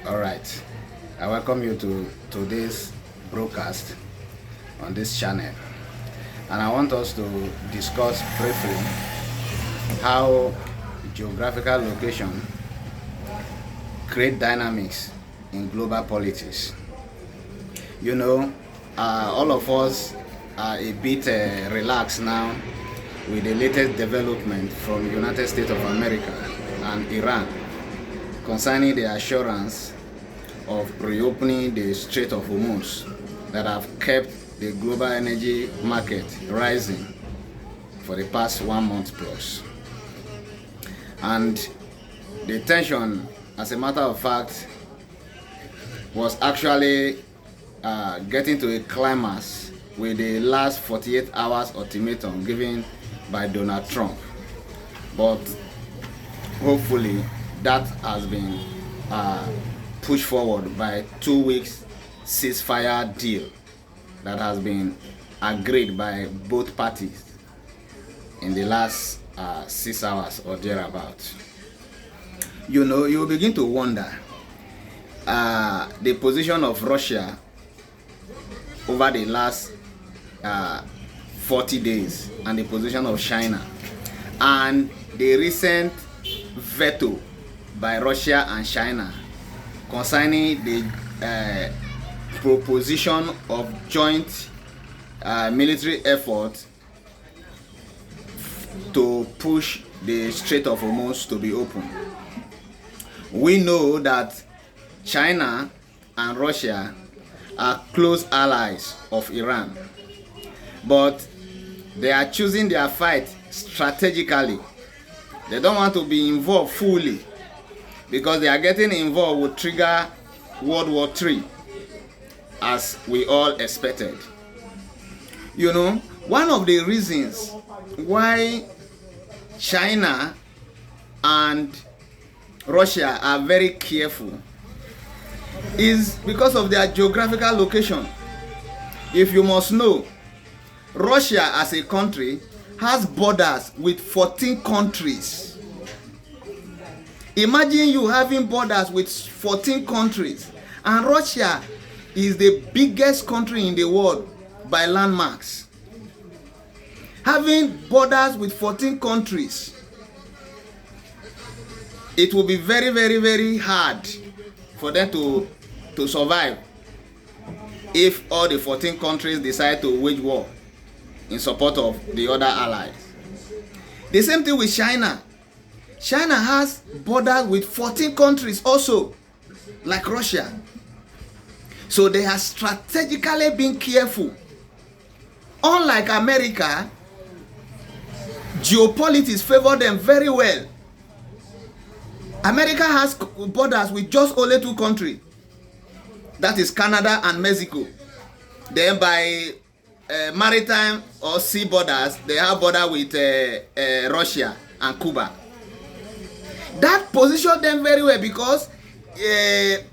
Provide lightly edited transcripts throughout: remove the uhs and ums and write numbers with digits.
All right. I welcome you to today's broadcast on this channel. And I want us to discuss briefly how geographical location create dynamics in global politics. You know, all of us are a bit relaxed now with the latest development from the United States of America and Iran concerning the assurance of reopening the Strait of Homuz that have kept the global energy market rising for the past 1 month plus. And the tension, as a matter of fact, was actually getting to a climax with the last 48 hours ultimatum given by Donald Trump. But hopefully that has been pushed forward by 2 weeks ceasefire deal that has been agreed by both parties in the last 6 hours or thereabout. You know, you begin to wonder the position of Russia over the last 40 days and the position of China and the recent veto by Russia and China concerning the proposition of joint military effort to push the Strait of Hormuz to be open. We know that China and Russia are close allies of Iran, but they are choosing their fight strategically. They don't want to be involved fully because they are getting involved would trigger World War III, as we all expected. You know, one of the reasons why China and Russia are very careful is because of their geographical location. If you must know, Russia as a country has borders with 14 countries. Imagine you having borders with 14 countries, and Russia is the biggest country in the world by landmarks. Having borders with 14 countries, it will be very, very, very hard for them to survive if all the 14 countries decide to wage war in support of the other allies. The same thing with China. China has borders with 14 countries also, like Russia. So they have strategically been careful. Unlike America, geopolitics favor them very well. America has borders with just only 2 countries. That is Canada and Mexico. Then by maritime or sea borders, they have border with Russia and Cuba. That positions them very well because the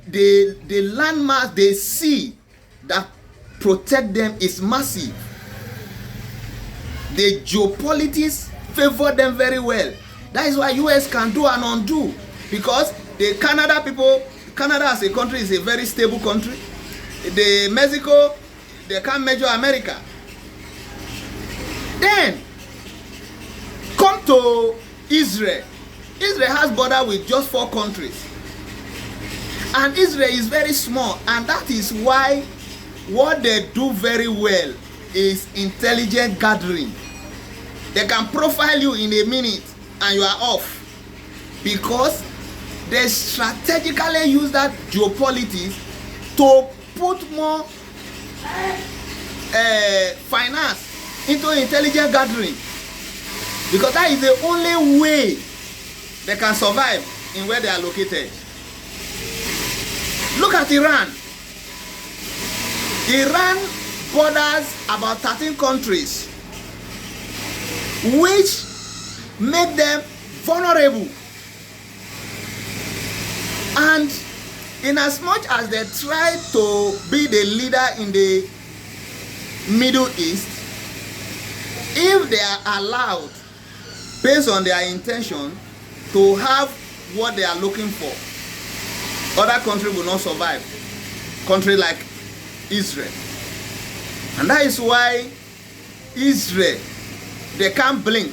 landmass, the sea that protect them is massive. The geopolitics favor them very well. That is why US can do and undo, because the Canada as a country is a very stable country. The Mexico, they can't measure America. Then come to Israel. Israel has border with just 4 countries. And Israel is very small, and that is why what they do very well is intelligent gathering. They can profile you in a minute and you are off, because they strategically use that geopolitics to put more finance into intelligent gathering, because that is the only way they can survive in where they are located. Look at Iran. Iran borders about 13 countries, which make them vulnerable. And in as much as they try to be the leader in the Middle East, if they are allowed, based on their intention, to have what they are looking for, other country will not survive. Country like Israel. And that is why Israel, they can't blink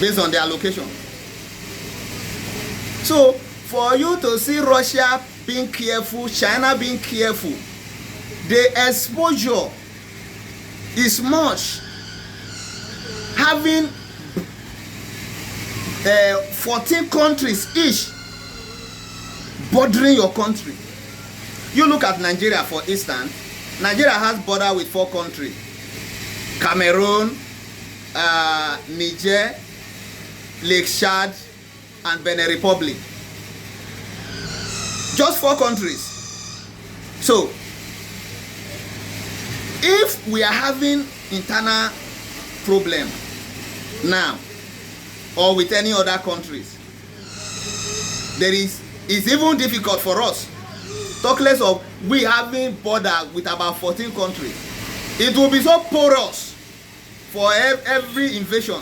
based on their location. So for you to see Russia being careful, China being careful, the exposure is much. Having 14 countries each bordering your country. You look at Nigeria, for instance. Nigeria has border with 4 countries: Cameroon, Niger, Lake Chad, and Benin Republic. Just 4 countries. So if we are having internal problem now, or with any other countries, it's even difficult for us. Talk less of we having border with about 14 countries. It will be so porous for every invasion.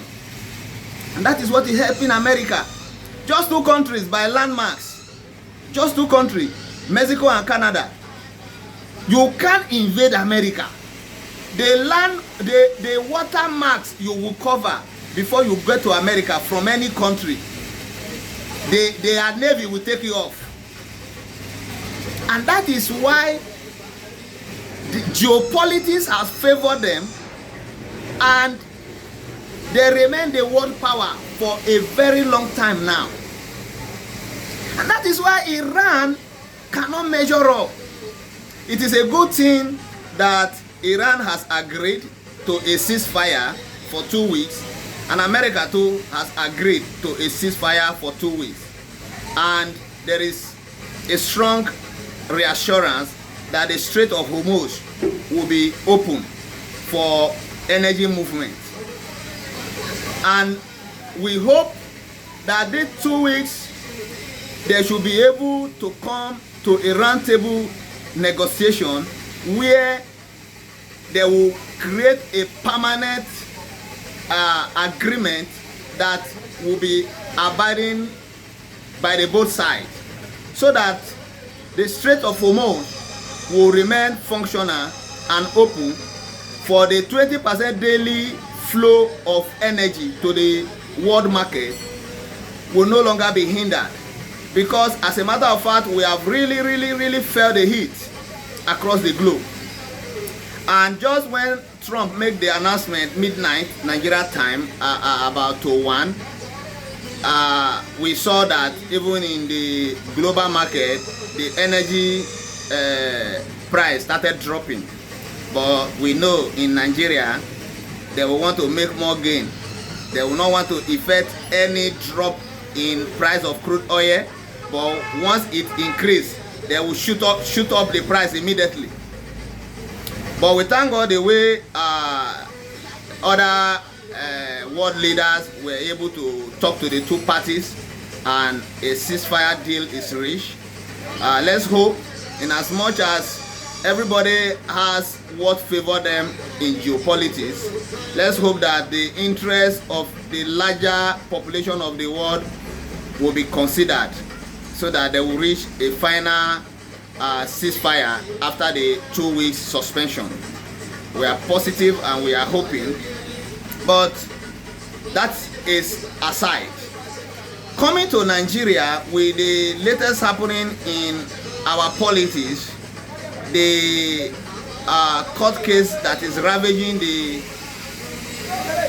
And that is what is helping America. Just 2 countries by landmarks. Just 2 countries, Mexico and Canada. You can't invade America. The water marks you will cover before you get to America from any country, their navy will take you off. And that is why the geopolitics has favored them, and they remain the world power for a very long time now. And that is why Iran cannot measure up. It is a good thing that Iran has agreed to a ceasefire for 2 weeks, and America too has agreed to a ceasefire for 2 weeks. And there is a strong reassurance that the Strait of Homuz will be open for energy movement. And we hope that these 2 weeks they should be able to come to a roundtable negotiation where they will create a permanent agreement that will be abiding by the both sides, so that the Strait of Hormuz will remain functional and open for the 20% daily flow of energy to the world market will no longer be hindered. Because as a matter of fact, we have really felt the heat across the globe. And just when Trump made the announcement midnight Nigeria time, about 2:01, we saw that even in the global market, the energy price started dropping. But we know in Nigeria, they will want to make more gain. They will not want to effect any drop in price of crude oil. But once it increases, they will shoot up the price immediately. But we thank God the way other world leaders were able to talk to the 2 parties, and a ceasefire deal is reached. Let's hope, in as much as everybody has what favor them in geopolitics, let's hope that the interest of the larger population of the world will be considered, so that they will reach a final ceasefire after the 2 weeks suspension. We are positive and we are hoping, but that is aside. Coming to Nigeria, with the latest happening in our politics, the court case that is ravaging the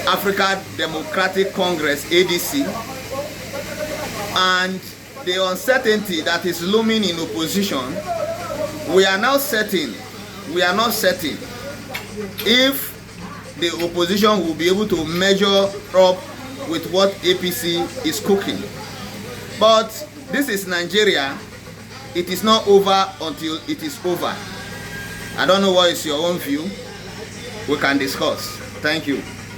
African Democratic Congress, ADC, and the uncertainty that is looming in opposition, we are not certain if the opposition will be able to measure up with what APC is cooking. But this is Nigeria. It is not over until it is over. I don't know what is your own view. We can discuss. Thank you.